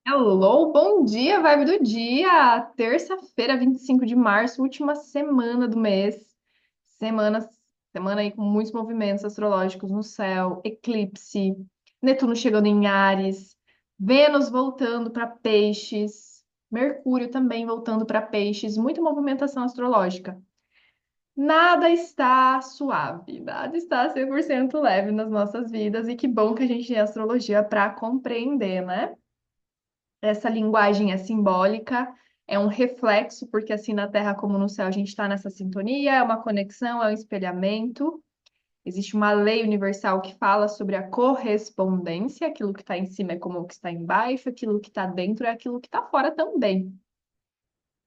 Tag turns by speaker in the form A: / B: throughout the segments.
A: Hello, bom dia, vibe do dia! Terça-feira, 25 de março, última semana do mês. Semana, semana aí com muitos movimentos astrológicos no céu, eclipse, Netuno chegando em Áries, Vênus voltando para Peixes, Mercúrio também voltando para Peixes, muita movimentação astrológica. Nada está suave, nada está 100% leve nas nossas vidas e que bom que a gente tem astrologia para compreender, né? Essa linguagem é simbólica, é um reflexo, porque assim na Terra como no céu a gente está nessa sintonia, é uma conexão, é um espelhamento. Existe uma lei universal que fala sobre a correspondência, aquilo que está em cima é como o que está embaixo, aquilo que está dentro é aquilo que está fora também.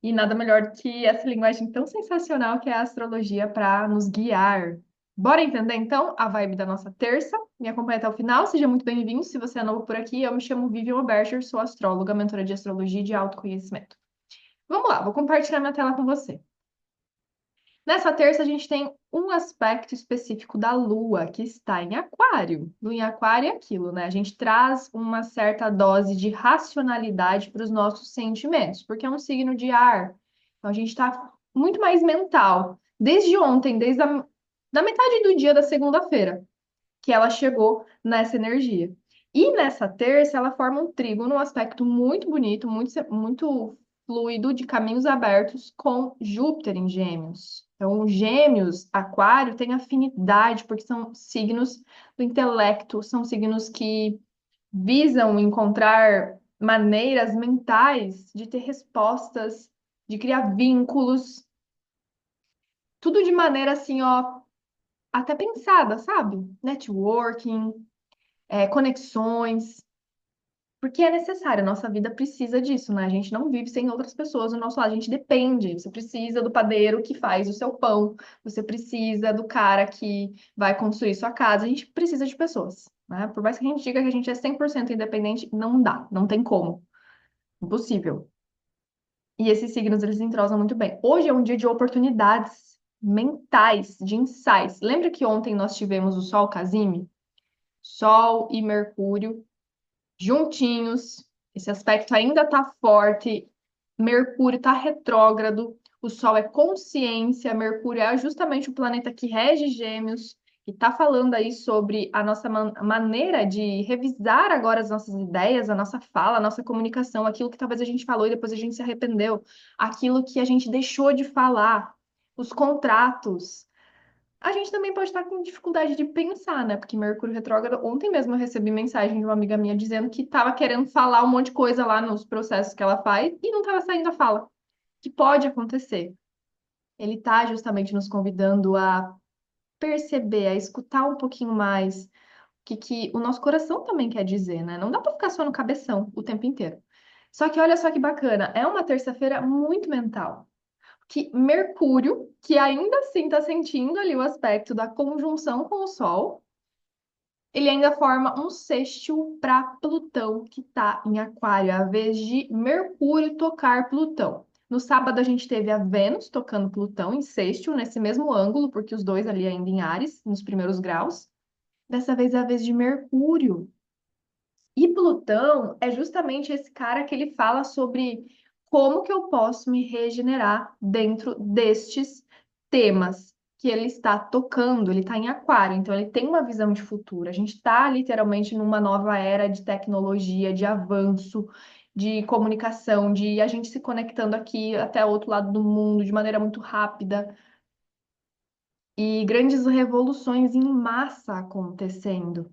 A: E nada melhor do que essa linguagem tão sensacional que é a astrologia para nos guiar. Bora entender então a vibe da nossa terça? Me acompanha até o final, seja muito bem-vindo. Se você é novo por aqui, eu me chamo Vivian Oberger, sou astróloga, mentora de astrologia e de autoconhecimento. Vamos lá, vou compartilhar minha tela com você. Nessa terça, a gente tem um aspecto específico da Lua, que está em Aquário. Lua em Aquário é aquilo, né? A gente traz uma certa dose de racionalidade para os nossos sentimentos, porque é um signo de ar. Então, a gente está muito mais mental. Desde ontem, da metade do dia da segunda-feira, que ela chegou nessa energia. E nessa terça, ela forma um trígono, um aspecto muito bonito, muito fluido, de caminhos abertos com Júpiter em Gêmeos. Então, Gêmeos, Aquário, tem afinidade, porque são signos do intelecto, são signos que visam encontrar maneiras mentais de ter respostas, de criar vínculos, tudo de maneira assim, ó, até pensada, sabe? Networking, conexões, porque é necessário, a nossa vida precisa disso, né? A gente não vive sem outras pessoas do nosso lado, a gente depende. Você precisa do padeiro que faz o seu pão, você precisa do cara que vai construir sua casa, a gente precisa de pessoas, né? Por mais que a gente diga que a gente é 100% independente, não dá, não tem como, impossível. E esses signos, eles entrosam muito bem. Hoje é um dia de oportunidades mentais, de insights. Lembra que ontem nós tivemos o Sol Casime? Sol e Mercúrio juntinhos. Esse aspecto ainda está forte. Mercúrio está retrógrado. O Sol é consciência. Mercúrio é justamente o planeta que rege Gêmeos. E está falando aí sobre a nossa maneira de revisar agora as nossas ideias, a nossa fala, a nossa comunicação, aquilo que talvez a gente falou e depois a gente se arrependeu, aquilo que a gente deixou de falar, os contratos. A gente também pode estar com dificuldade de pensar, né? Porque Mercúrio retrógrado, ontem mesmo eu recebi mensagem de uma amiga minha dizendo que estava querendo falar um monte de coisa lá nos processos que ela faz e não estava saindo a fala. Que pode acontecer. Ele está justamente nos convidando a perceber, a escutar um pouquinho mais o que o nosso coração também quer dizer, né? Não dá para ficar só no cabeção o tempo inteiro. Só que olha só que bacana, é uma terça-feira muito mental que Mercúrio, que ainda assim está sentindo ali o aspecto da conjunção com o Sol, ele ainda forma um sextil para Plutão, que está em Aquário, a vez de Mercúrio tocar Plutão. No sábado a gente teve a Vênus tocando Plutão em sextil, nesse mesmo ângulo, porque os dois ali ainda em Áries, nos primeiros graus. Dessa vez é a vez de Mercúrio. E Plutão é justamente esse cara que ele fala sobre como que eu posso me regenerar dentro destes temas que ele está tocando. Ele está em Aquário, então ele tem uma visão de futuro. A gente está literalmente numa nova era de tecnologia, de avanço, de comunicação, de a gente se conectando aqui até o outro lado do mundo de maneira muito rápida e grandes revoluções em massa acontecendo.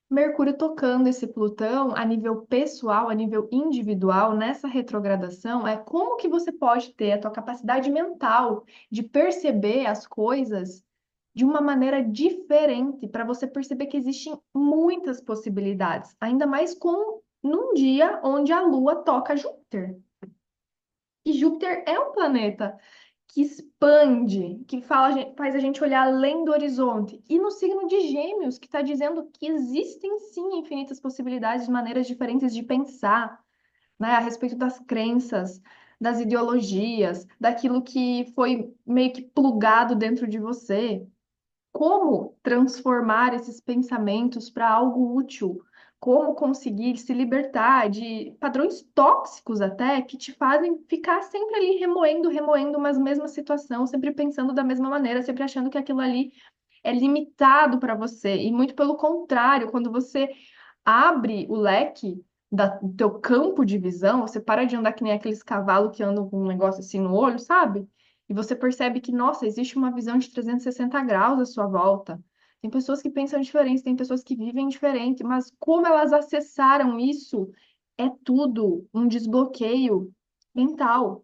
A: Mercúrio tocando esse Plutão a nível pessoal, a nível individual, nessa retrogradação, é como que você pode ter a tua capacidade mental de perceber as coisas de uma maneira diferente, para você perceber que existem muitas possibilidades, ainda mais com num dia onde a Lua toca Júpiter. E Júpiter é um planeta que expande, que faz a gente olhar além do horizonte. E no signo de Gêmeos, que está dizendo que existem sim infinitas possibilidades, maneiras diferentes de pensar, né, a respeito das crenças, das ideologias, daquilo que foi meio que plugado dentro de você. Como transformar esses pensamentos para algo útil? como conseguir se libertar de padrões tóxicos até, que te fazem ficar sempre ali remoendo, remoendo uma mesma situação, sempre pensando da mesma maneira, sempre achando que aquilo ali é limitado para você. E muito pelo contrário, quando você abre o leque do teu campo de visão, você para de andar que nem aqueles cavalos que andam com um negócio assim no olho, sabe? E você percebe que, nossa, existe uma visão de 360 graus à sua volta. Tem pessoas que pensam diferente, tem pessoas que vivem diferente, mas como elas acessaram isso é tudo um desbloqueio mental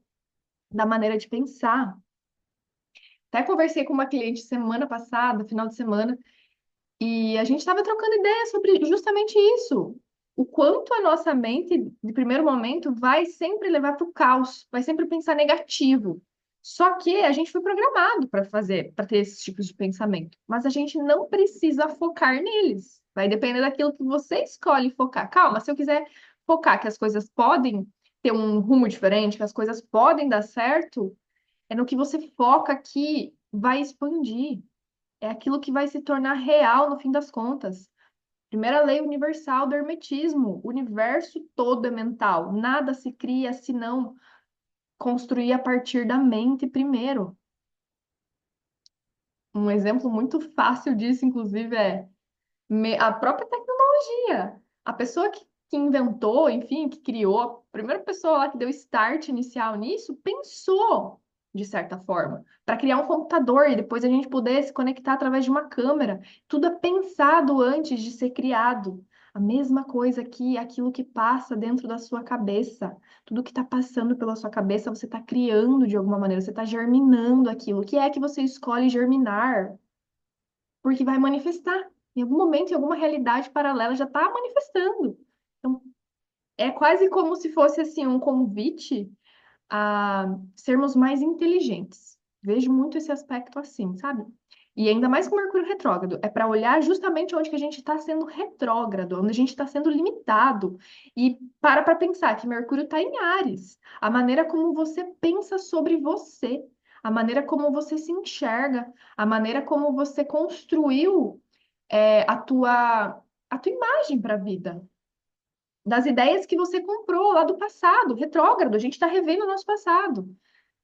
A: da maneira de pensar. Até conversei com uma cliente semana passada, final de semana, e a gente estava trocando ideias sobre justamente isso. O quanto a nossa mente, de primeiro momento, vai sempre levar para o caos, vai sempre pensar negativo. Só que a gente foi programado para fazer, para ter esses tipos de pensamento. Mas a gente não precisa focar neles. Vai depender daquilo que você escolhe focar. Calma, se eu quiser focar que as coisas podem ter um rumo diferente, que as coisas podem dar certo, é no que você foca que vai expandir. É aquilo que vai se tornar real no fim das contas. Primeira lei universal do hermetismo: o universo todo é mental. Nada se cria se não construir a partir da mente primeiro. Um exemplo muito fácil disso, inclusive, é a própria tecnologia. A pessoa que inventou, enfim, que criou, a primeira pessoa lá que deu start inicial nisso, pensou, de certa forma, para criar um computador e depois a gente poder se conectar através de uma câmera. Tudo é pensado antes de ser criado. A mesma coisa que aquilo que passa dentro da sua cabeça. Tudo que está passando pela sua cabeça, você está criando de alguma maneira, você está germinando aquilo. O que é que você escolhe germinar? Porque vai manifestar. Em algum momento, em alguma realidade paralela, já está manifestando. Então, é quase como se fosse assim um convite a sermos mais inteligentes. Vejo muito esse aspecto assim, sabe? E ainda mais com Mercúrio retrógrado, é para olhar justamente onde que a gente está sendo retrógrado, onde a gente está sendo limitado. E para pensar que Mercúrio está em Áries. A maneira como você pensa sobre você, a maneira como você se enxerga, a maneira como você construiu a tua imagem para a vida. Das ideias que você comprou lá do passado, retrógrado, a gente está revendo o nosso passado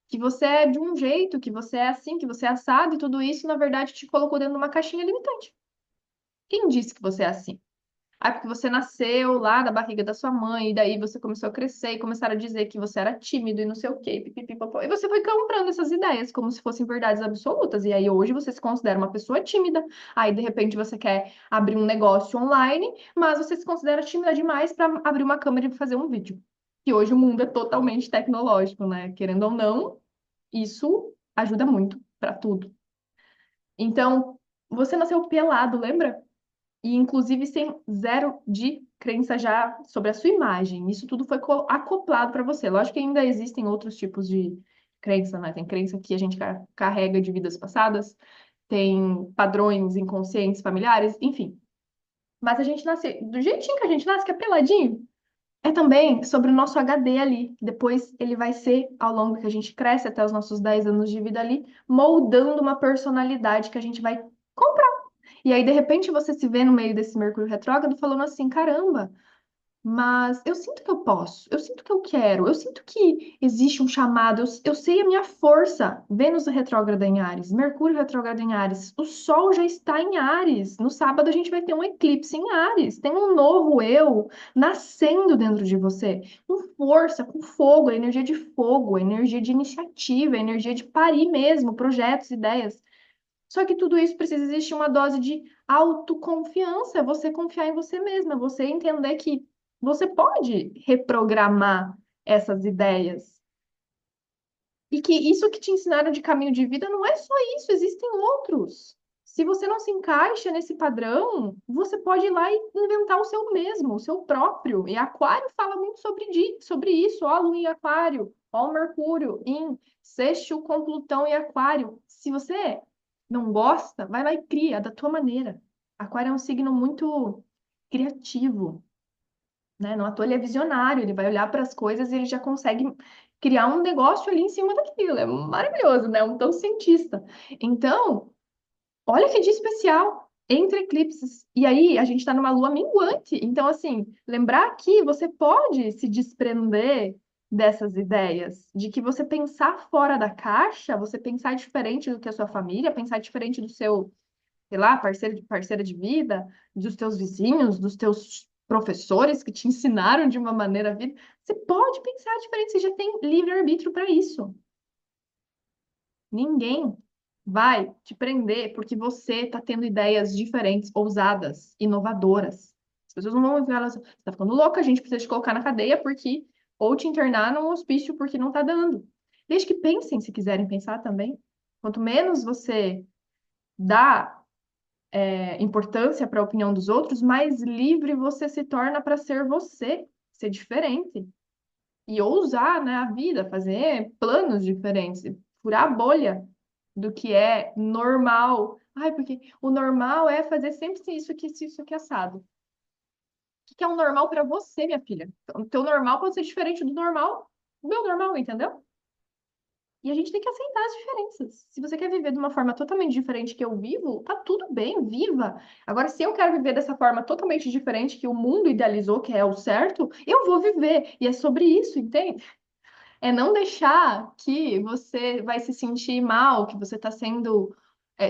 A: que você é de um jeito, que você é assim, que você é assado, e tudo isso, na verdade, te colocou dentro de uma caixinha limitante. Quem disse que você é assim? Ah, porque você nasceu lá da barriga da sua mãe, e daí você começou a crescer e começaram a dizer que você era tímido e não sei o quê, pipipipopó. E você foi comprando essas ideias como se fossem verdades absolutas. E aí hoje você se considera uma pessoa tímida. Aí de repente você quer abrir um negócio online, mas você se considera tímida demais para abrir uma câmera e fazer um vídeo. Que hoje o mundo é totalmente tecnológico, né? Querendo ou não, isso ajuda muito para tudo. Então, você nasceu pelado, lembra? E inclusive sem zero de crença já sobre a sua imagem. Isso tudo foi acoplado para você. Lógico que ainda existem outros tipos de crença, né? Tem crença que a gente carrega de vidas passadas, tem padrões inconscientes familiares, enfim. Mas a gente nasce do jeitinho que a gente nasce, que é peladinho. É também sobre o nosso HD ali. Depois ele vai ser, ao longo que a gente cresce, até os nossos 10 anos de vida ali, moldando uma personalidade que a gente vai comprar. E aí, de repente, você se vê no meio desse Mercúrio retrógrado falando assim: caramba, mas eu sinto que eu posso, eu sinto que eu quero, eu sinto que existe um chamado, eu sei a minha força. Vênus retrógrada em Áries, Mercúrio retrógrado em Áries, o Sol já está em Áries. No sábado a gente vai ter um eclipse em Áries. Tem um novo eu nascendo dentro de você, com força, com fogo, a energia de fogo, a energia de iniciativa, a energia de parir mesmo, projetos, ideias. Só que tudo isso precisa existir uma dose de autoconfiança, é você confiar em você mesma, é você entender que você pode reprogramar essas ideias. E que isso que te ensinaram de caminho de vida não é só isso, existem outros. Se você não se encaixa nesse padrão, você pode ir lá e inventar o seu mesmo, o seu próprio. E Aquário fala muito sobre isso. Ó, a Lua em Aquário, ó, o Mercúrio em Sextil com Plutão em Aquário. Se você não gosta, vai lá e cria da tua maneira. Aquário é um signo muito criativo, né? Não à toa ele é visionário, ele vai olhar para as coisas e ele já consegue criar um negócio ali em cima daquilo. É maravilhoso, né? Um tão cientista. Então, olha que dia especial. entre eclipses. E aí a gente está numa lua minguante. Então, assim, lembrar que você pode se desprender dessas ideias, de que você pensar fora da caixa, você pensar diferente do que a sua família, pensar diferente do seu, sei lá, parceira de vida, dos teus vizinhos, dos teus professores que te ensinaram de uma maneira a vida. Você pode pensar diferente, você já tem livre-arbítrio para isso. Ninguém vai te prender porque você está tendo ideias diferentes, ousadas, inovadoras. As pessoas não vão ver elas, você está ficando louca, a gente precisa te colocar na cadeia porque ou te internar num hospício porque não está dando. Desde que pensem se quiserem pensar também. Quanto menos você dá importância para a opinião dos outros, mais livre você se torna para ser você, ser diferente e ousar, né, a vida, fazer planos diferentes, furar a bolha do que é normal. Ai, porque o normal é fazer sempre isso aqui assado. O que que é um normal para você, minha filha? O teu normal pode ser diferente do normal, do meu normal, entendeu? E a gente tem que aceitar as diferenças. Se você quer viver de uma forma totalmente diferente que eu vivo, tá tudo bem, viva. Agora, se eu quero viver dessa forma totalmente diferente que o mundo idealizou, que é o certo, eu vou viver. E é sobre isso, entende? É não deixar que você vai se sentir mal, que você está sendo,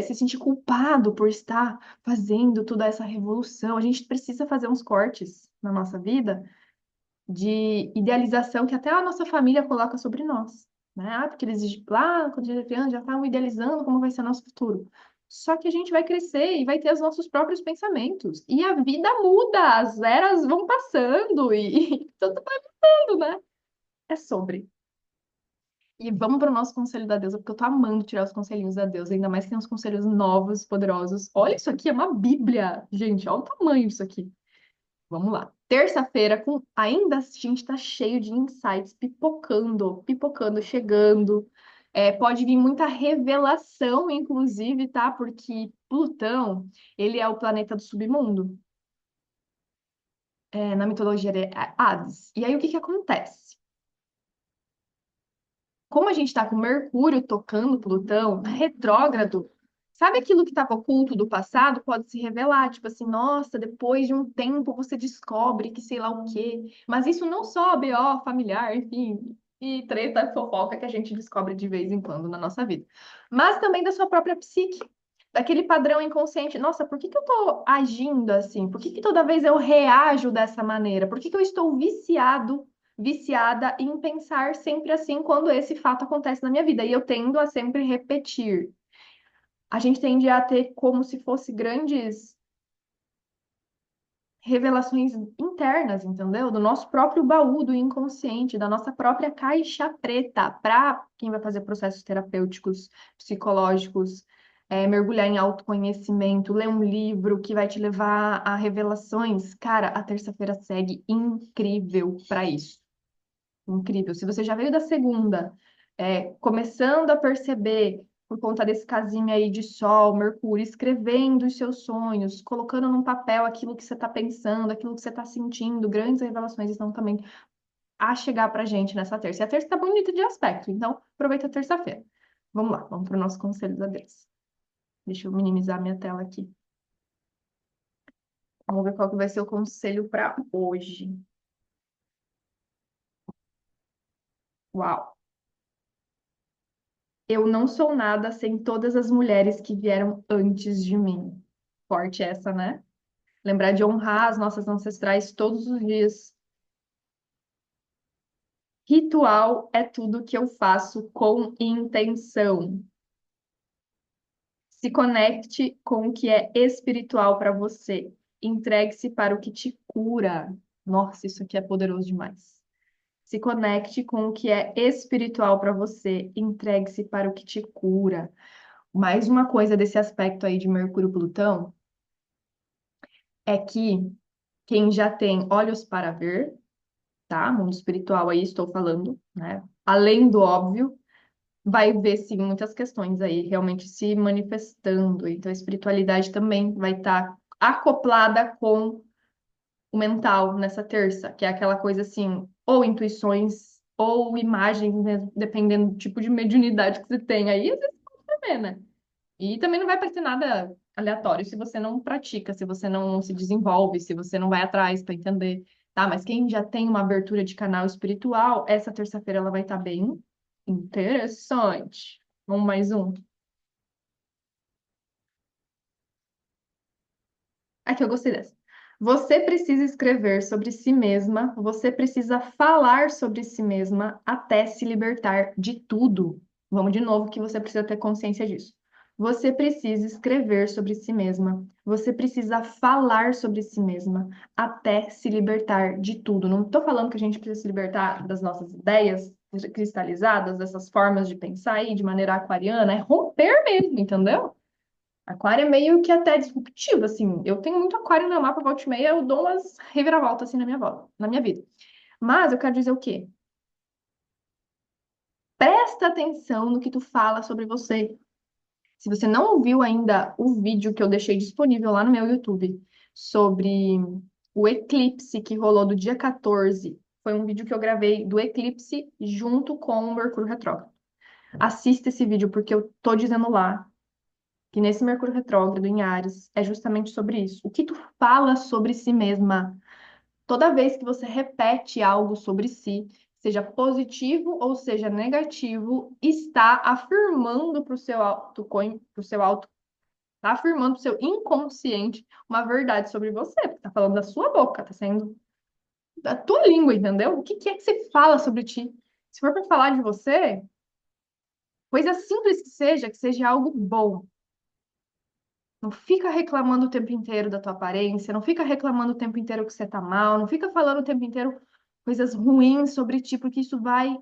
A: se sentir culpado por estar fazendo toda essa revolução. A gente precisa fazer uns cortes na nossa vida de idealização que até a nossa família coloca sobre nós, né? Ah, porque eles lá, quando a gente é criança, já estavam idealizando como vai ser nosso futuro. Só que a gente vai crescer e vai ter os nossos próprios pensamentos. E a vida muda, as eras vão passando e tudo vai mudando, né? É sobre. E vamos para o nosso conselho da deusa, porque eu tô amando tirar os conselhinhos da deusa, ainda mais que tem uns conselhos novos, poderosos. Olha isso aqui, é uma bíblia, gente, olha o tamanho disso aqui. Vamos lá. Terça-feira, com ainda a gente tá cheio de insights pipocando, pipocando, chegando. Pode vir muita revelação, inclusive, tá? Porque Plutão, ele é o planeta do submundo. Na mitologia ele é Hades. E aí o que que acontece? Como a gente está com Mercúrio tocando Plutão, retrógrado, sabe aquilo que estava oculto do passado pode se revelar, tipo assim, nossa, depois de um tempo você descobre que sei lá o quê. Mas isso não só BO familiar, enfim, e treta, fofoca que a gente descobre de vez em quando na nossa vida, mas também da sua própria psique. Daquele padrão inconsciente, nossa, por que que eu tô agindo assim? Por que que toda vez eu reajo dessa maneira? Por que que eu estou viciada em pensar sempre assim quando esse fato acontece na minha vida. E eu tendo a sempre repetir. A gente tende a ter como se fosse grandes revelações internas, entendeu? Do nosso próprio baú do inconsciente, da nossa própria caixa preta, para quem vai fazer processos terapêuticos, psicológicos, mergulhar em autoconhecimento, ler um livro que vai te levar a revelações. Cara, a terça-feira segue incrível para isso. Incrível. Se você já veio da segunda, começando a perceber, por conta desse casinho aí de Sol, Mercúrio, escrevendo os seus sonhos, colocando num papel aquilo que você está pensando, aquilo que você está sentindo, grandes revelações estão também a chegar pra gente nessa terça. E a terça está bonita de aspecto, então aproveita a terça-feira. Vamos lá, vamos para o nosso conselho da Deus. Deixa eu minimizar minha tela aqui. Vamos ver qual que vai ser o conselho para hoje. Uau! Eu não sou nada sem todas as mulheres que vieram antes de mim. Forte essa, né? Lembrar de honrar as nossas ancestrais todos os dias. Ritual é tudo que eu faço com intenção. Se conecte com o que é espiritual para você. Entregue-se para o que te cura. Nossa, isso aqui é poderoso demais. Se conecte com o que é espiritual para você. Entregue-se para o que te cura. Mais uma coisa desse aspecto aí de Mercúrio-Plutão é que quem já tem olhos para ver, tá? Mundo espiritual aí estou falando, né? Além do óbvio, vai ver sim muitas questões aí realmente se manifestando. Então a espiritualidade também vai estar acoplada com o mental nessa terça, que é aquela coisa assim, ou intuições ou imagens, mesmo, dependendo do tipo de mediunidade que você tem aí, às vezes pode ver, né? E também não vai parecer nada aleatório se você não pratica, se você não se desenvolve, se você não vai atrás para entender. Tá, mas quem já tem uma abertura de canal espiritual, essa terça-feira ela vai estar bem interessante. Vamos mais um. Aqui eu gostei dessa. Você precisa escrever sobre si mesma, você precisa falar sobre si mesma até se libertar de tudo. Vamos de novo, que você precisa ter consciência disso. Você precisa escrever sobre si mesma, você precisa falar sobre si mesma até se libertar de tudo. Não estou falando que a gente precisa se libertar das nossas ideias cristalizadas, dessas formas de pensar aí de maneira aquariana, é romper mesmo, entendeu? Aquário é meio que até disruptivo, assim. Eu tenho muito aquário no meu mapa, volta e meia, eu dou umas reviravoltas assim na minha vida. Mas eu quero dizer o quê? Presta atenção no que tu fala sobre você. Se você não ouviu ainda o vídeo que eu deixei disponível lá no meu YouTube sobre o eclipse que rolou do dia 14, foi um vídeo que eu gravei do eclipse junto com o Mercúrio retrógrado. Assista esse vídeo porque eu tô dizendo lá que nesse Mercúrio retrógrado em Áries é justamente sobre isso. O que tu fala sobre si mesma, toda vez que você repete algo sobre si, seja positivo ou seja negativo, está afirmando para o seu auto, está afirmando para o seu inconsciente uma verdade sobre você, porque está falando da sua boca, está saindo da tua língua, entendeu? O que que é que você fala sobre ti? Se for para falar de você, coisa simples que seja algo bom. Não fica reclamando o tempo inteiro da tua aparência, não fica reclamando o tempo inteiro que você tá mal, não fica falando o tempo inteiro coisas ruins sobre ti, porque isso vai.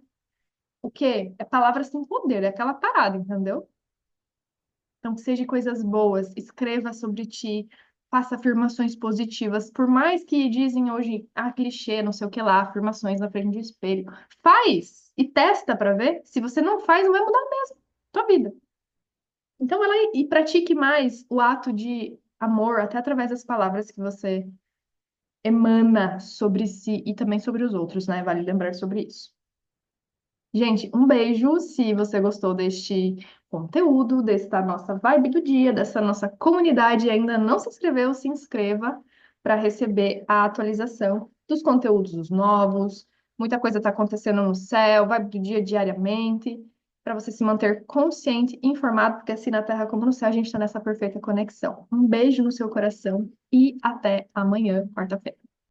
A: O quê? É palavras sem poder, é aquela parada, entendeu? Então, que seja coisas boas, escreva sobre ti, faça afirmações positivas, por mais que dizem hoje, clichê, não sei o que lá, afirmações na frente do espelho. Faz e testa para ver. Se você não faz, não vai mudar mesmo tua vida. Então, ela e pratique mais o ato de amor, até através das palavras que você emana sobre si e também sobre os outros, né? Vale lembrar sobre isso. Gente, um beijo se você gostou deste conteúdo, desta nossa vibe do dia, dessa nossa comunidade e ainda não se inscreveu, se inscreva para receber a atualização dos conteúdos novos. Muita coisa está acontecendo no céu, vibe do dia diariamente, para você se manter consciente e informado, porque assim na Terra como no céu a gente está nessa perfeita conexão. Um beijo no seu coração e até amanhã, quarta-feira.